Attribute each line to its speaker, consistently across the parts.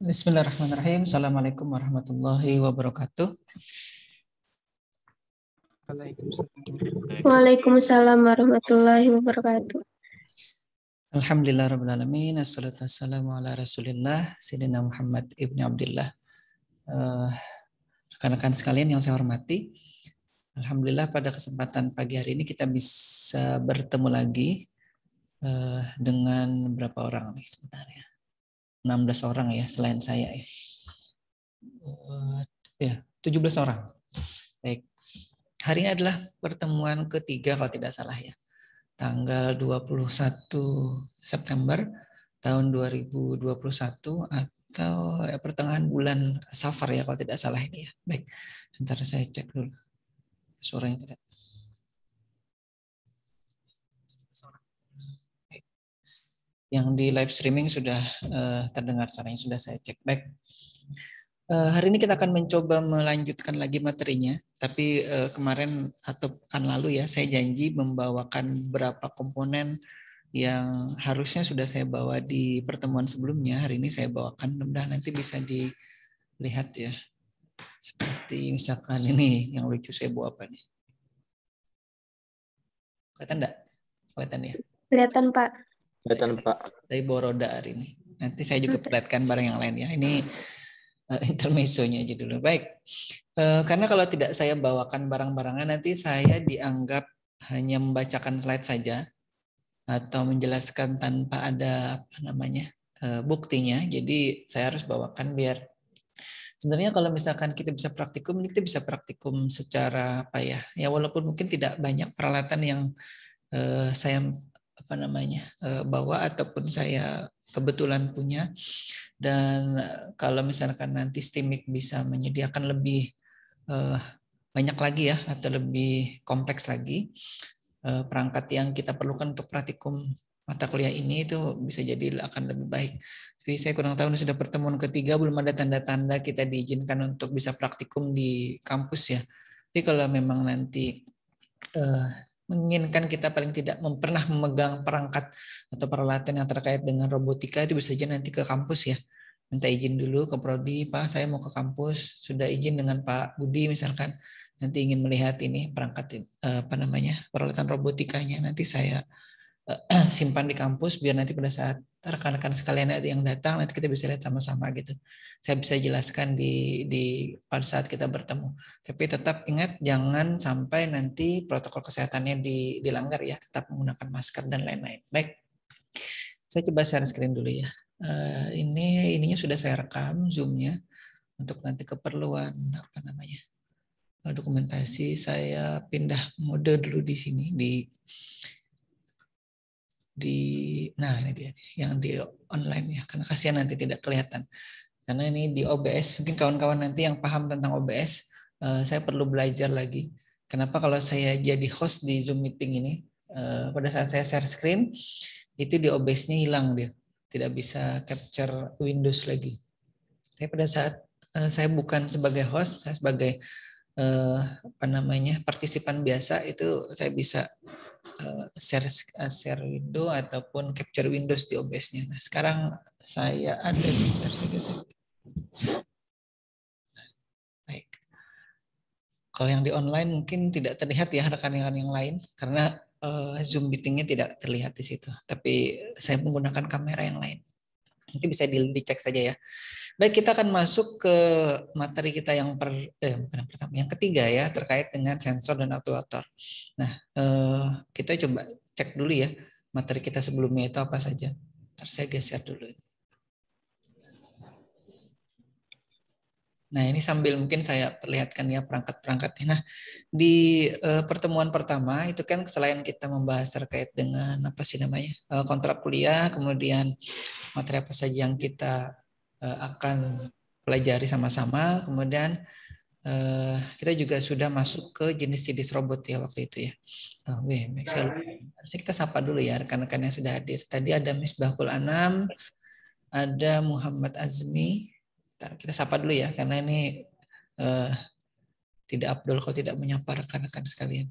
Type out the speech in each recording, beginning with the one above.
Speaker 1: Bismillahirrahmanirrahim. Assalamualaikum warahmatullahi wabarakatuh. Waalaikumsalam warahmatullahi wabarakatuh.
Speaker 2: Alhamdulillahirrahmanirrahim. Assalatu wassalamu ala rasulillah Sayyidina Muhammad ibn Abdullah. Rekan-rekan sekalian yang saya hormati, Alhamdulillah pada kesempatan pagi hari ini kita bisa bertemu lagi dengan berapa orang nih sebentar ya. 16 orang ya selain saya ya. 17 orang. Baik. Hari ini adalah pertemuan ketiga kalau tidak salah ya. Tanggal 21 September tahun 2021 atau pertengahan bulan Safar ya kalau tidak salah ini ya. Baik, sebentar saya cek dulu. Suaranya tidak. Baik. Yang di live streaming sudah terdengar suaranya, sudah saya cek. Baik. Hari ini kita akan mencoba melanjutkan lagi materinya, tapi kemarin atau pekan lalu ya saya janji membawakan beberapa komponen yang harusnya sudah saya bawa di pertemuan sebelumnya. Hari ini saya bawakan, mudah-mudahan nanti bisa dilihat ya. Seperti misalkan ini yang lucu saya bawa apa nih? Kelihatan enggak? Kelihatan ya?
Speaker 1: Kelihatan Pak.
Speaker 3: Kelihatan Pak.
Speaker 2: Saya bawa roda hari ini. Nanti saya juga perlihatkan barang yang lain ya. Ini intermezzonya aja dulu. Baik, karena kalau tidak saya bawakan barang-barangnya nanti saya dianggap hanya membacakan slide saja atau menjelaskan tanpa ada buktinya. Jadi saya harus bawakan biar sebenarnya kalau misalkan kita bisa praktikum, kita bisa praktikum secara ya walaupun mungkin tidak banyak peralatan yang saya bawa ataupun saya kebetulan punya. Dan kalau misalkan nanti STIMIK bisa menyediakan lebih banyak lagi ya atau lebih kompleks lagi perangkat yang kita perlukan untuk praktikum mata kuliah ini, itu bisa jadi akan lebih baik. Tapi saya kurang tahu, sudah pertemuan ketiga belum ada tanda-tanda kita diizinkan untuk bisa praktikum di kampus ya. Tapi kalau memang nanti menginginkan kita paling tidak pernah memegang perangkat atau peralatan yang terkait dengan robotika, itu bisa saja nanti ke kampus ya. Minta izin dulu ke prodi, Pak saya mau ke kampus, sudah izin dengan Pak Budi misalkan, nanti ingin melihat ini perangkat peralatan robotikanya, nanti saya simpan di kampus biar nanti pada saat rekan-rekan sekalian yang datang nanti kita bisa lihat sama-sama gitu. Saya bisa jelaskan pada saat kita bertemu. Tapi tetap ingat jangan sampai nanti protokol kesehatannya dilanggar ya, tetap menggunakan masker dan lain-lain. Baik. Saya coba share screen dulu ya. Ininya sudah saya rekam Zoom-nya untuk nanti keperluan dokumentasi. Saya pindah mode dulu di sini nah ini dia yang di online ya, karena kasihan nanti tidak kelihatan karena ini di OBS. Mungkin kawan-kawan nanti yang paham tentang OBS, saya perlu belajar lagi kenapa kalau saya jadi host di Zoom meeting ini, pada saat saya share screen itu di OBS-nya hilang, dia tidak bisa capture Windows lagi. Tapi pada saat saya bukan sebagai host, saya sebagai partisipan biasa, itu saya bisa share window ataupun capture Windows di OBS-nya. Nah, sekarang saya ada di baik. Kalau yang di online mungkin tidak terlihat ya rekan-rekan yang lain karena Zoom meeting-nya tidak terlihat di situ. Tapi saya menggunakan kamera yang lain. Nanti bisa dicek saja ya. Baik, kita akan masuk ke materi kita yang yang ketiga ya, terkait dengan sensor dan aktuator. Nah, kita coba cek dulu ya materi kita sebelumnya itu apa saja. Ntar saya geser dulu. Nah, ini sambil mungkin saya perlihatkan ya perangkat-perangkatnya. Nah, di pertemuan pertama itu kan selain kita membahas terkait dengan kontrak kuliah, kemudian materi apa saja yang kita akan pelajari sama-sama, kemudian kita juga sudah masuk ke jenis-jenis robot ya waktu itu ya. Harusnya kita sapa dulu ya rekan-rekan yang sudah hadir. Tadi ada Misbahul Anam, ada Muhammad Azmi. Kita sapa dulu ya karena ini tidak afdol kalau tidak menyapa rekan-rekan sekalian.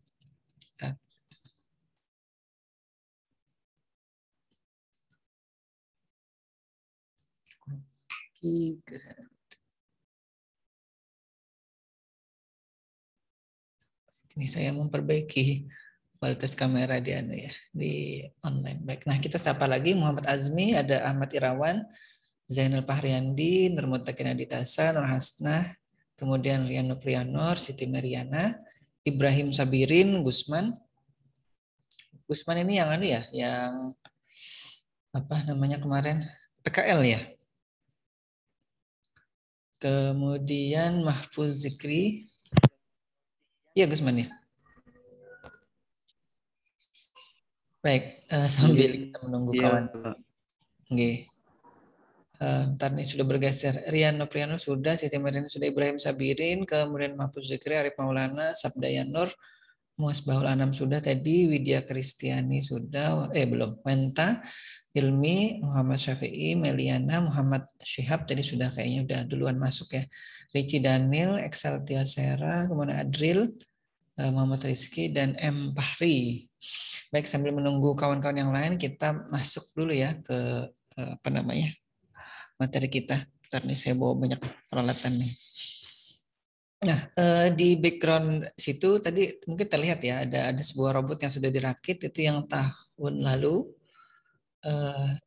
Speaker 2: Ini saya memperbaiki kualitas kamera di di online. Baik, nah kita sapa lagi Muhammad Azmi, ada Ahmad Irawan, Zainal Pahriyandi, Nurmota Kinaditasa, Nur Hasnah, kemudian Riano Prianor, Siti Mariana, Ibrahim Sabirin, Gusman. Gusman ini yang yang apa namanya kemarin PKL ya. Kemudian Mahfuz Zikri. Iya Gusman ya. Baik, sambil kita menunggu kawan. Oke. Ntar nih sudah bergeser. Riano Priano sudah, Siti Mariana sudah, Ibrahim Sabirin, kemudian Mahfuz Zikri, Arif Maulana, Sabda Yanur, Muas Bahul Anam sudah tadi, Widya Kristiani sudah, belum. Wenta, Ilmi, Muhammad Syafi'i, Meliana, Muhammad Syihab tadi sudah kayaknya udah duluan masuk ya. Rici Daniel, Excel Tiasera, kemudian Adril, Muhammad Rizky, dan M. Bahri. Baik, sambil menunggu kawan-kawan yang lain, kita masuk dulu ya ke materi kita. Ntar nih saya bawa banyak peralatan nih. Nah, di background situ tadi mungkin terlihat ya ada sebuah robot yang sudah dirakit itu yang tahun lalu.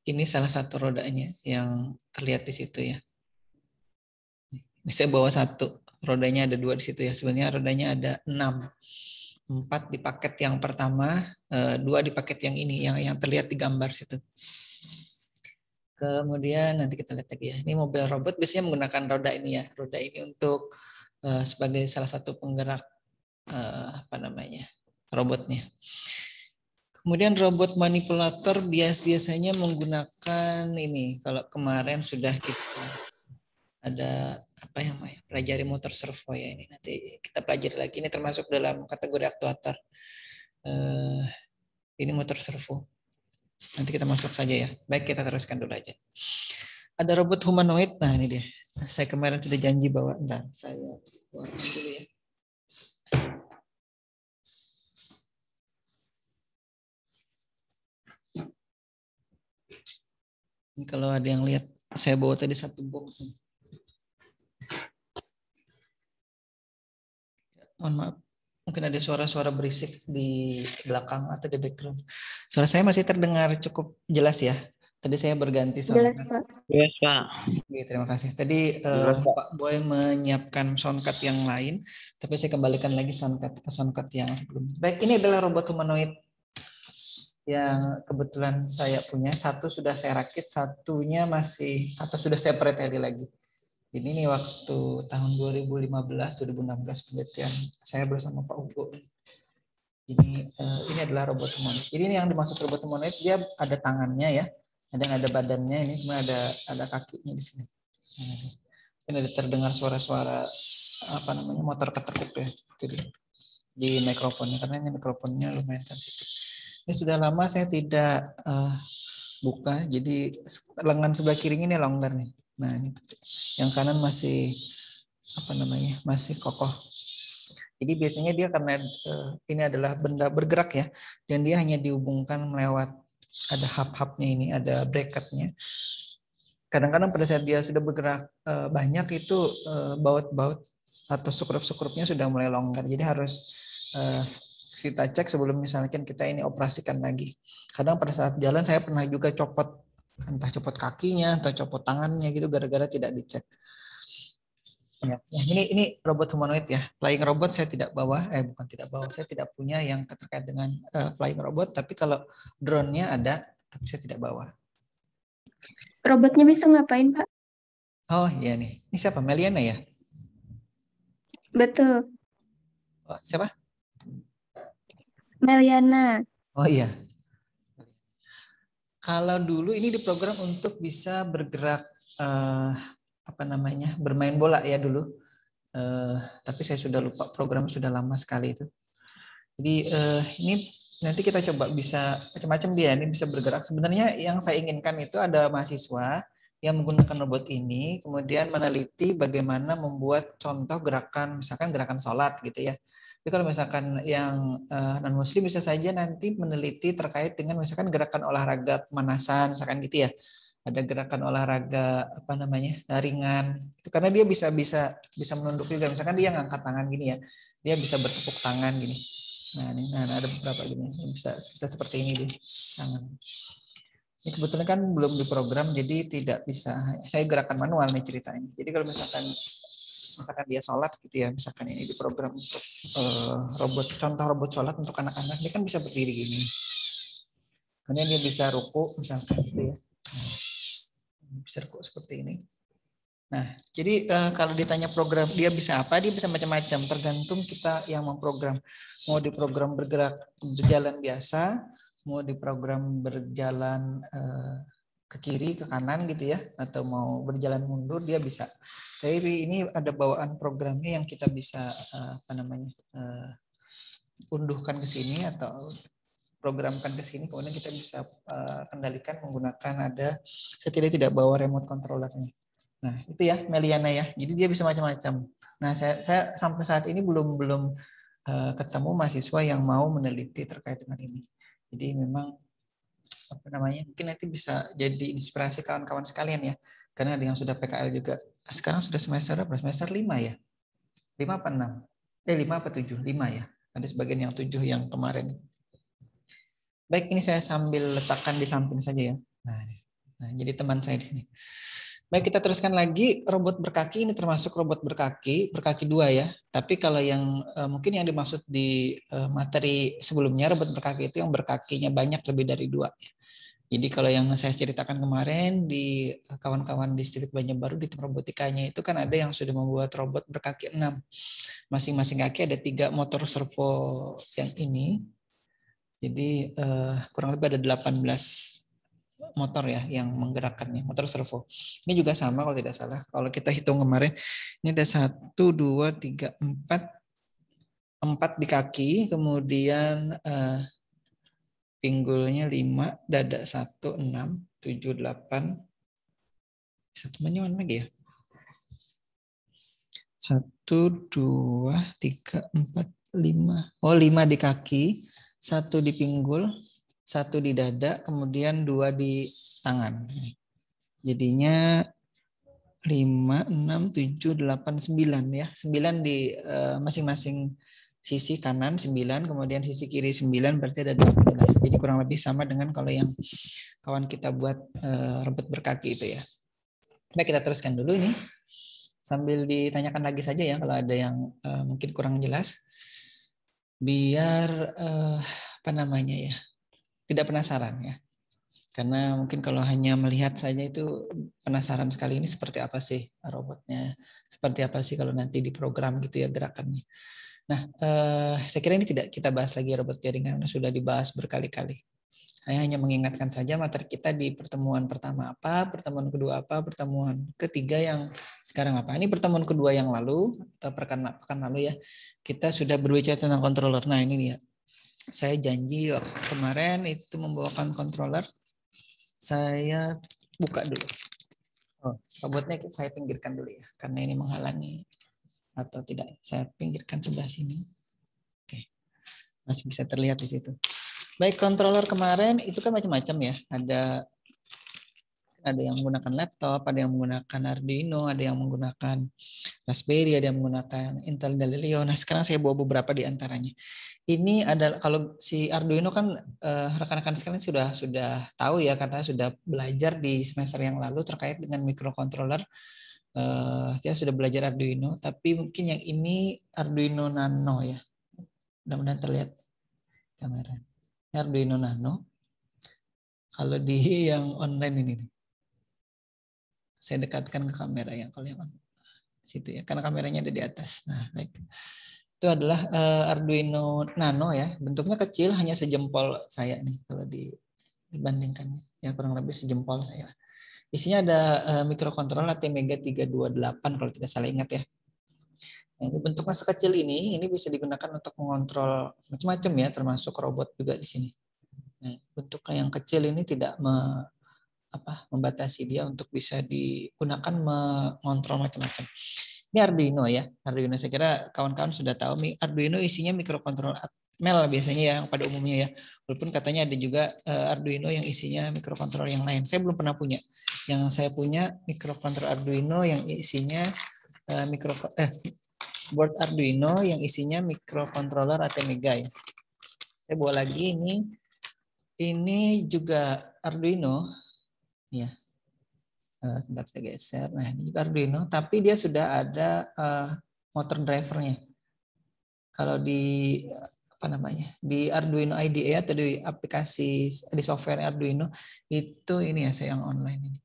Speaker 2: Ini salah satu rodanya yang terlihat di situ ya. Ini saya bawa satu, rodanya ada 2 di situ ya. Sebenarnya rodanya ada 6. 4 di paket yang pertama, 2 di paket yang ini, yang terlihat di gambar situ. Kemudian nanti kita lihat lagi ya. Ini mobil robot biasanya menggunakan roda ini ya. Roda ini untuk sebagai salah satu penggerak robotnya. Kemudian robot manipulator biasanya menggunakan ini. Kalau kemarin sudah kita ada pelajari motor servo ya, ini nanti kita pelajari lagi. Ini termasuk dalam kategori aktuator. Ini motor servo. Nanti kita masuk saja ya. Baik, kita teruskan dulu aja. Ada robot humanoid. Nah ini dia. Saya kemarin sudah janji bahwa saya buatkan dulu ya. Ini kalau ada yang lihat, saya bawa tadi satu box. Mohon maaf, mungkin ada suara-suara berisik di belakang atau di background. Suara saya masih terdengar cukup jelas ya. Tadi saya berganti soundcard.
Speaker 1: Jelas, Pak.
Speaker 3: Yes, Pak.
Speaker 2: Oke, terima kasih. Tadi Pak Boy menyiapkan soundcard yang lain, tapi saya kembalikan lagi soundcard yang sebelumnya. Baik, ini adalah robot humanoid yang kebetulan saya punya. Satu sudah saya rakit, satunya masih atau sudah saya preteli lagi. Ini nih waktu tahun 2015-2016 penelitian saya bersama Pak Hugo. Ini adalah robot humanoid. Ini yang dimaksud robot humanoid, dia ada tangannya ya, ada badannya, ini cuma ada kakinya di sini. Ini ada terdengar suara-suara motor ketekuk ya di mikrofonnya, karena ini mikrofonnya lumayan sensitif. Ini sudah lama saya tidak buka, jadi lengan sebelah kiri ini longgar nih. Nah ini yang kanan masih masih kokoh. Jadi biasanya dia karena ini adalah benda bergerak ya, dan dia hanya dihubungkan melewat ada hub-hubnya ini, ada bracketnya. Kadang-kadang pada saat dia sudah bergerak banyak itu baut-baut atau sekrup-sekrupnya sudah mulai longgar. Jadi harus kita cek sebelum misalkan kita ini operasikan lagi. Kadang pada saat jalan saya pernah juga entah copot kakinya, entah copot tangannya gitu gara-gara tidak dicek. Ya, ini robot humanoid ya. Flying robot saya tidak bawa, saya tidak punya yang terkait dengan flying robot. Tapi kalau drone-nya ada, tapi saya tidak bawa.
Speaker 1: Robotnya bisa ngapain, Pak?
Speaker 2: Oh iya nih, ini siapa? Meliana ya?
Speaker 1: Betul.
Speaker 2: Oh, siapa?
Speaker 1: Meliana.
Speaker 2: Oh iya. Kalau dulu ini diprogram untuk bisa bergerak bermain bola ya dulu. Tapi saya sudah lupa, program sudah lama sekali itu. Jadi ini nanti kita coba bisa macam-macam dia ini bisa bergerak. Sebenarnya yang saya inginkan itu ada mahasiswa yang menggunakan robot ini kemudian meneliti bagaimana membuat contoh gerakan, misalkan gerakan sholat gitu ya. Tapi kalau misalkan yang non muslim bisa saja nanti meneliti terkait dengan misalkan gerakan olahraga pemanasan misalkan gitu ya. Ada gerakan olahraga ringan. Itu karena dia bisa menunduk juga. Misalkan dia ngangkat tangan gini ya. Dia bisa bertepuk tangan gini. Nah, ini ada beberapa gini. Bisa seperti ini di tangan. Ini kebetulan kan belum diprogram, jadi tidak bisa. Saya gerakan manual nih ceritanya. Jadi kalau misalkan dia sholat gitu ya, misalkan ini diprogram untuk contoh robot sholat untuk anak-anak, dia kan bisa berdiri gini. Kemudian dia bisa ruku misalkan gitu ya. Bisa ruku seperti ini. Nah, jadi kalau ditanya program dia bisa apa, dia bisa macam-macam, tergantung kita yang memprogram. Mau diprogram berjalan biasa, mau diprogram berjalan ke kiri, ke kanan gitu ya, atau mau berjalan mundur, dia bisa. Tapi ini ada bawaan programnya yang kita bisa unduhkan ke sini atau programkan ke sini, kemudian kita bisa kendalikan menggunakan saya tidak bawa remote controllernya. Nah, itu ya Meliana ya. Jadi dia bisa macam-macam. Nah, saya sampai saat ini belum ketemu mahasiswa yang mau meneliti terkait dengan ini. Jadi memang mungkin nanti bisa jadi inspirasi kawan-kawan sekalian ya. Karena ada yang sudah PKL juga. Sekarang sudah semester berapa? Semester 5 ya? 5 apa 6? 5 apa 7? 5 ya. Ada sebagian yang 7 yang kemarin. Baik, ini saya sambil letakkan di samping saja ya. Nah, jadi teman saya di sini. Baik, kita teruskan lagi. Robot berkaki ini termasuk robot berkaki 2 ya. Tapi kalau yang mungkin yang dimaksud di materi sebelumnya, robot berkaki itu yang berkakinya banyak lebih dari 2. Jadi kalau yang saya ceritakan kemarin di kawan-kawan distrik Banjarbaru di tim robotikanya itu kan ada yang sudah membuat robot berkaki 6. Masing-masing kaki ada 3 motor servo yang ini. Jadi kurang lebih ada 18 motor ya yang menggerakkannya, motor servo. Ini juga sama kalau tidak salah. Kalau kita hitung kemarin, ini ada 1, 2, 3, 4 di kaki, kemudian pinggulnya 5, dada 1, 6, 7, 8. Satu mana lagi ya? 1, 2, 3, 4, 5. Oh, 5 di kaki, 1 di pinggul, 1 di dada, kemudian 2 di tangan. Jadinya 5, 6, 7, 8, 9 ya. 9 di masing-masing sisi kanan 9, kemudian sisi kiri 9, berarti ada 12. Jadi kurang lebih sama dengan kalau yang kawan kita buat robot berkaki itu ya. Baik, kita teruskan dulu ini. Sambil ditanyakan lagi saja ya kalau ada yang mungkin kurang jelas. Biar tidak penasaran ya. Karena mungkin kalau hanya melihat saja itu penasaran sekali ini seperti apa sih robotnya, seperti apa sih kalau nanti diprogram gitu ya gerakannya. Nah, saya kira ini tidak kita bahas lagi robot jaringan, sudah dibahas berkali-kali. Saya hanya mengingatkan saja materi kita di pertemuan pertama apa, pertemuan kedua apa, pertemuan ketiga yang sekarang apa. Ini pertemuan kedua yang lalu atau pekan lalu ya, kita sudah berbicara tentang controller. Nah ini dia, saya janji kemarin itu membawakan controller. Saya buka dulu. Robotnya saya pinggirkan dulu ya, karena ini menghalangi atau tidak. Saya pinggirkan sebelah sini. Oke, masih bisa terlihat di situ. Baik, controller kemarin itu kan macam-macam ya. Ada yang menggunakan laptop, ada yang menggunakan Arduino, ada yang menggunakan Raspberry, ada yang menggunakan Intel Galileo. Nah, sekarang saya bawa beberapa di antaranya. Ini ada, kalau si Arduino kan rekan-rekan sekalian sudah tahu ya, karena sudah belajar di semester yang lalu terkait dengan microcontroller. Kita sudah belajar Arduino, tapi mungkin yang ini Arduino Nano ya. Mudah-mudahan terlihat kamera. Arduino Nano. Kalau di yang online ini, saya dekatkan ke kamera ya, kalau yang situ ya, karena kameranya ada di atas. Nah, baik. Itu adalah Arduino Nano ya, bentuknya kecil, hanya sejempol saya nih kalau dibandingkan ya, kurang lebih sejempol saya. Isinya ada microcontroller ATmega 328 kalau tidak salah ingat ya. Nah, ini bentuknya sekecil ini bisa digunakan untuk mengontrol macam-macam ya, termasuk robot juga di sini. Nah, bentuknya yang kecil ini tidak membatasi dia untuk bisa digunakan mengontrol macam-macam. Ini Arduino ya. Arduino saya kira kawan-kawan sudah tahu. Arduino isinya mikrokontroler Atmel biasanya ya, pada umumnya ya. Walaupun katanya ada juga Arduino yang isinya mikrokontroler yang lain. Saya belum pernah punya. Yang saya punya mikrokontroler Arduino yang isinya board Arduino yang isinya microcontroller Atmega ya. Saya bawa lagi ini. Ini juga Arduino ya. Sebentar saya geser. Nah, ini juga Arduino, tapi dia sudah ada motor drivernya. Kalau di di Arduino IDE atau di aplikasi di software Arduino itu ini ya, saya yang online ini.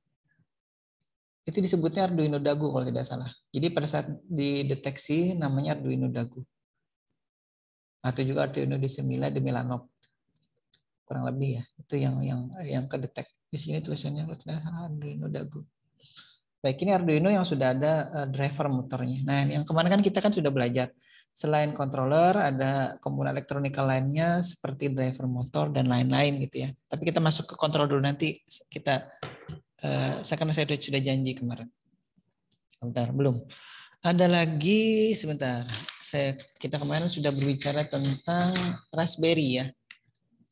Speaker 2: Itu disebutnya Arduino Dagu kalau tidak salah. Jadi pada saat dideteksi namanya Arduino Dagu. Atau juga Arduino di Milano. Kurang lebih ya. Itu yang kedetek. Di sini tulisannya kalau tidak salah Arduino Dagu. Baik, ini Arduino yang sudah ada driver motornya. Nah, yang kemarin kan kita sudah belajar. Selain controller, ada komponen elektronika lainnya seperti driver motor dan lain-lain gitu ya. Tapi kita masuk ke kontrol dulu nanti kita, karena saya sudah janji kemarin. Sebentar, belum. Ada lagi, sebentar. Kita kemarin sudah berbicara tentang Raspberry ya.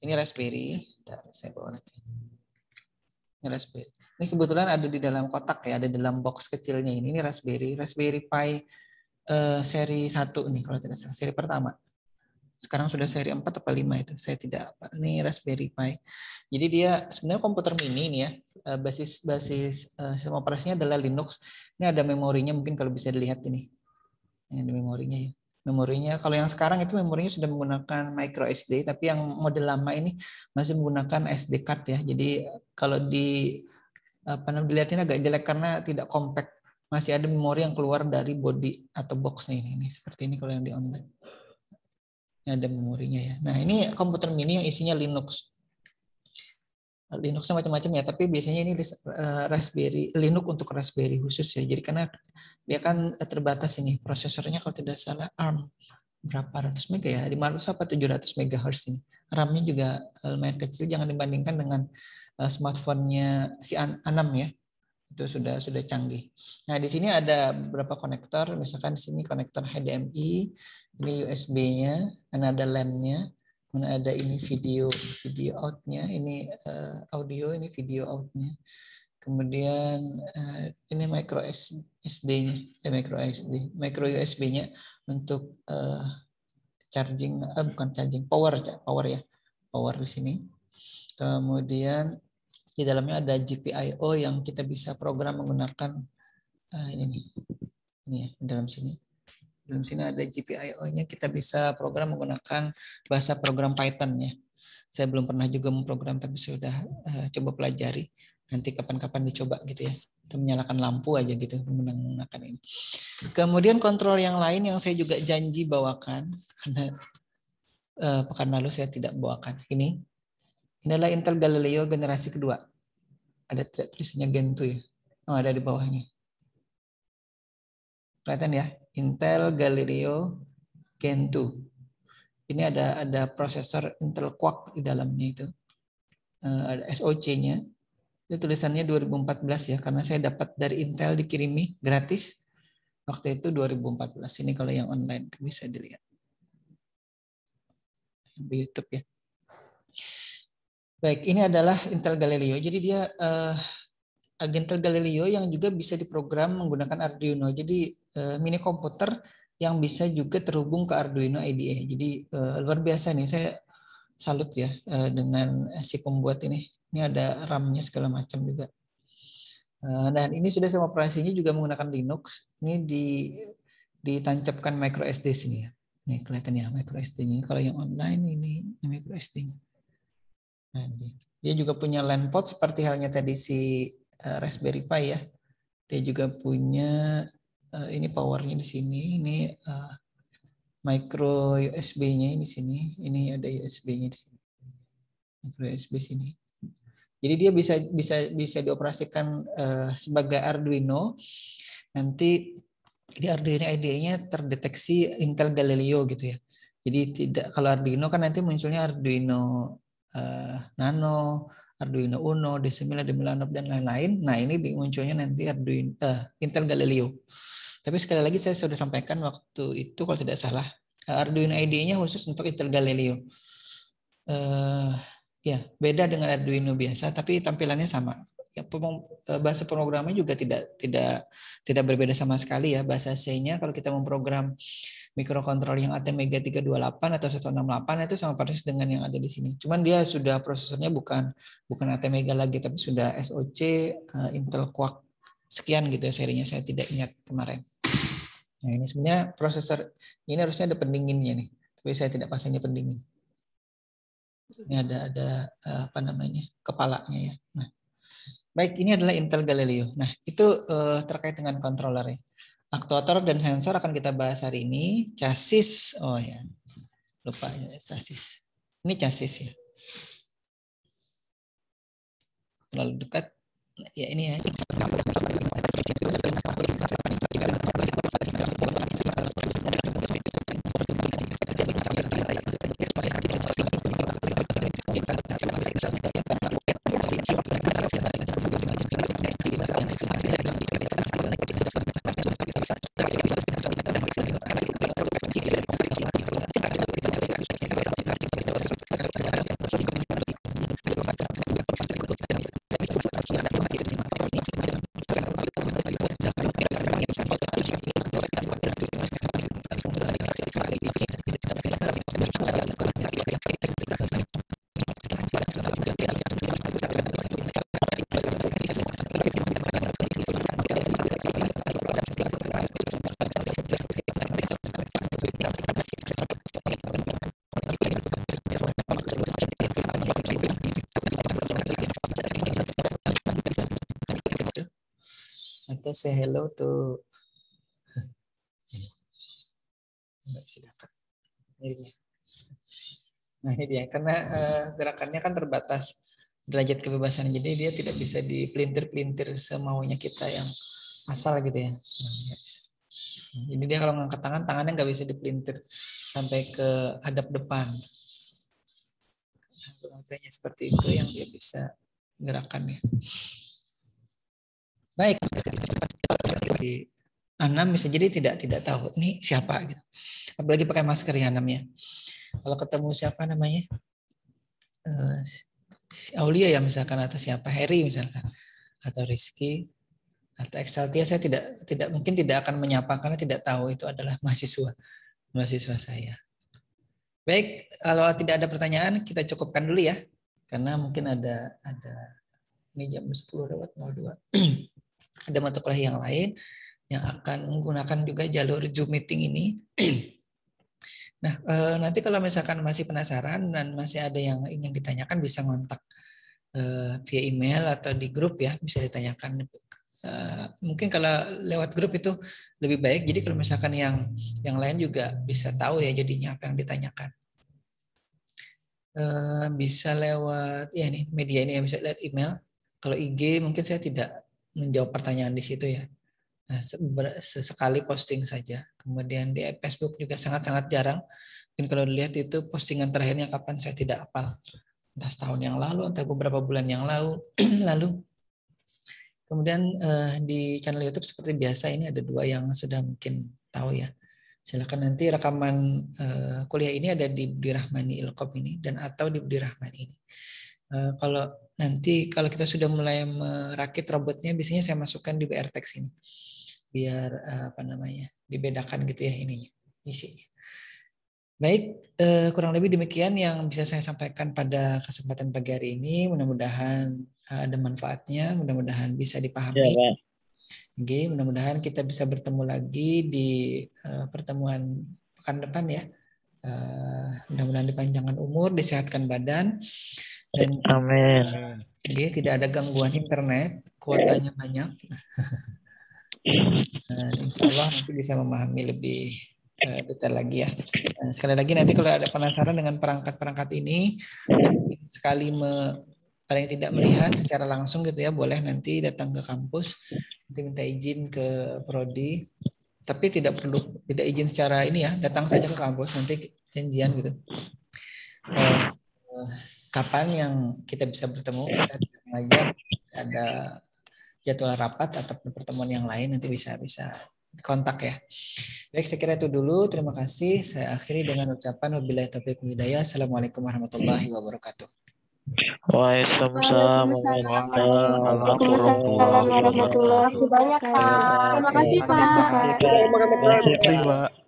Speaker 2: Ini Raspberry. Bentar, saya bawa lagi. Ini Raspberry. Ini kebetulan ada di dalam kotak ya, ada di dalam box kecilnya ini. Ini Raspberry Pi seri 1 nih kalau tidak salah, seri pertama. Sekarang sudah seri 4 atau 5 itu. Saya tidak apa. Ini Raspberry Pi. Jadi dia sebenarnya komputer mini ini ya. Basis sistem operasinya adalah Linux. Ini ada memorinya, mungkin kalau bisa dilihat ini. Ini ada memorinya ya. Memorinya kalau yang sekarang itu memorinya sudah menggunakan micro SD, tapi yang model lama ini masih menggunakan SD card ya. Jadi kalau dilihatin agak jelek karena tidak compact. Masih ada memori yang keluar dari body atau boxnya ini seperti ini kalau yang di online. Ini ada memorinya ya. Nah, ini komputer mini yang isinya Linux. Linuxnya macam-macam ya, tapi biasanya ini Raspberry Linux untuk Raspberry khusus ya. Jadi karena dia kan terbatas ini prosesornya kalau tidak salah ARM berapa ratus mega ya, 500 apa 700 MHz ini. RAM-nya juga lumayan kecil, jangan dibandingkan dengan smartphone-nya si A6 ya. Itu sudah canggih. Nah, di sini ada beberapa konektor, misalkan di sini konektor HDMI, ini USB-nya, dan ada LAN-nya. Ada ini video out-nya, ini audio, ini video out-nya. Kemudian ini micro SD-nya, micro USB-nya untuk charging, bukan charging, power ya, power di sini. Kemudian di dalamnya ada GPIO yang kita bisa program menggunakan ini ya, dalam sini. Dalam sini ada GPIO-nya, kita bisa program menggunakan bahasa program Python ya. Saya belum pernah juga memprogram, tapi sudah coba pelajari. Nanti kapan-kapan dicoba gitu ya. Kita menyalakan lampu aja gitu menggunakan ini. Kemudian kontrol yang lain yang saya juga janji bawakan, karena pekan lalu saya tidak bawakan. Ini adalah Intel Galileo generasi kedua. Ada tulisannya Gen 2 ya. Oh, ada di bawahnya. Kelihatan ya, Intel Galileo Gen 2. Ini ada prosesor Intel Quark di dalamnya itu. Ada SoC-nya. Itu tulisannya 2014 ya, karena saya dapat dari Intel dikirimi gratis. Waktu itu 2014. Ini kalau yang online bisa dilihat. Di YouTube ya. Baik, ini adalah Intel Galileo. Jadi dia Intel Galileo yang juga bisa diprogram menggunakan Arduino. Jadi mini komputer yang bisa juga terhubung ke Arduino IDE. Jadi luar biasa nih, saya salut ya dengan si pembuat ini. Ini ada RAM-nya segala macam juga. Dan ini sudah sama operasinya juga menggunakan Linux. Ini ditancapkan micro SD sini ya. Nih kelihatan ya micro SD-nya. Kalau yang online ini micro SD-nya. Nah, dia juga punya LAN port seperti halnya tadi si Raspberry Pi ya. Dia juga punya ini powernya di sini. Ini micro USB-nya di sini. Ini ada USB-nya di sini. Micro USB sini. Jadi dia bisa dioperasikan sebagai Arduino. Nanti di Arduino IDE-nya terdeteksi Intel Galileo gitu ya. Jadi tidak, kalau Arduino kan nanti munculnya Arduino Nano, Arduino Uno, D9, D9 dan lain-lain. Nah, ini munculnya nanti Arduino Intel Galileo. Tapi sekali lagi saya sudah sampaikan waktu itu kalau tidak salah, Arduino IDE-nya khusus untuk Intel Galileo. Ya, beda dengan Arduino biasa, tapi tampilannya sama. bahasa pemrograman juga tidak berbeda sama sekali ya. Bahasa C-nya kalau kita memprogram mikrokontroler yang ATmega 328 atau 168 itu sama persis dengan yang ada di sini. Cuman dia sudah prosesornya bukan ATmega lagi, tapi sudah SoC Intel Quark sekian gitu ya serinya, saya tidak ingat kemarin. Nah ini sebenarnya prosesor ini harusnya ada pendinginnya nih, tapi saya tidak pasangnya pendingin. Ini ada apa namanya kepalanya ya. Nah, baik, ini adalah Intel Galileo. Nah itu terkait dengan controller ya. Aktuator dan sensor akan kita bahas hari ini. Chassis, oh ya lupa ya, chassis. Ini chassis ya. Terlalu dekat. Ya ini ya. Atau say hello to nggak bisa dapat. Nah ini dia, karena gerakannya kan terbatas derajat kebebasan, jadi dia tidak bisa dipelintir-pelintir semaunya kita yang asal gitu ya. Nah, jadi dia kalau ngangkat tangannya nggak bisa dipelintir sampai ke hadap depan. Makanya seperti itu yang dia bisa gerakannya. Baik, Anam bisa jadi tidak tahu ini siapa gitu. Apalagi pakai masker ya Anam ya. Kalau ketemu siapa namanya Aulia ya misalkan, atau siapa Harry misalkan, atau Rizky atau Exaltia, saya tidak mungkin tidak akan menyapa karena tidak tahu itu adalah mahasiswa saya. Baik, kalau tidak ada pertanyaan kita cukupkan dulu ya, karena mungkin ada ini jam 10:02 ada mata kuliah yang lain yang akan menggunakan juga jalur Zoom meeting ini. Nah, nanti kalau misalkan masih penasaran dan masih ada yang ingin ditanyakan bisa ngontak via email atau di grup ya, bisa ditanyakan. Mungkin kalau lewat grup itu lebih baik. Jadi kalau misalkan yang lain juga bisa tahu ya jadinya apa yang ditanyakan. Bisa lewat ya nih media ini ya, bisa lewat email. Kalau IG mungkin saya tidak menjawab pertanyaan di situ ya. Nah, sesekali posting saja. Kemudian di Facebook juga sangat-sangat jarang. Mungkin kalau dilihat itu postingan terakhirnya kapan saya tidak hafal. Entah setahun yang lalu, entah beberapa bulan yang lalu. Kemudian di channel YouTube seperti biasa ini ada 2 yang sudah mungkin tahu ya. Silakan nanti rekaman kuliah ini ada di Budi Rahmani Ilkom ini dan atau di Budi Rahmani ini. Kalau kita sudah mulai merakit robotnya, biasanya saya masukkan di BRTeX ini. Biar dibedakan gitu ya ininya, isinya. Baik, kurang lebih demikian yang bisa saya sampaikan pada kesempatan pagi hari ini. Mudah-mudahan ada manfaatnya, mudah-mudahan bisa dipahami. Ya, Oke, mudah-mudahan kita bisa bertemu lagi di pertemuan pekan depan ya. Mudah-mudahan dipanjangkan umur, disehatkan badan, dan amin. Tidak ada gangguan internet, kuotanya banyak. Dan insya Allah nanti bisa memahami lebih detail lagi ya. Nah, sekali lagi nanti kalau ada penasaran dengan perangkat-perangkat ini dan sekali paling tidak melihat secara langsung gitu ya, boleh nanti datang ke kampus, nanti minta izin ke prodi, tapi tidak izin secara ini ya, datang saja ke kampus, nanti janjian gitu. Kapan yang kita bisa bertemu, saat mengajar ada jadwal rapat atau pertemuan yang lain, nanti bisa kontak ya. Baik, saya kira itu dulu. Terima kasih. Saya akhiri dengan ucapan wabillahi taufiq wal hidayah. Assalamualaikum warahmatullahi wabarakatuh.
Speaker 3: Waalaikumsalam
Speaker 1: Waalaikumsalam warahmatullahi
Speaker 4: Terima kasih banyak,
Speaker 1: wabarakatuh.
Speaker 4: Pak.
Speaker 1: Terima kasih,
Speaker 3: wabarakatuh.
Speaker 1: Pak.
Speaker 3: Terima kasih, Pak.
Speaker 5: Terima kasih, Pak.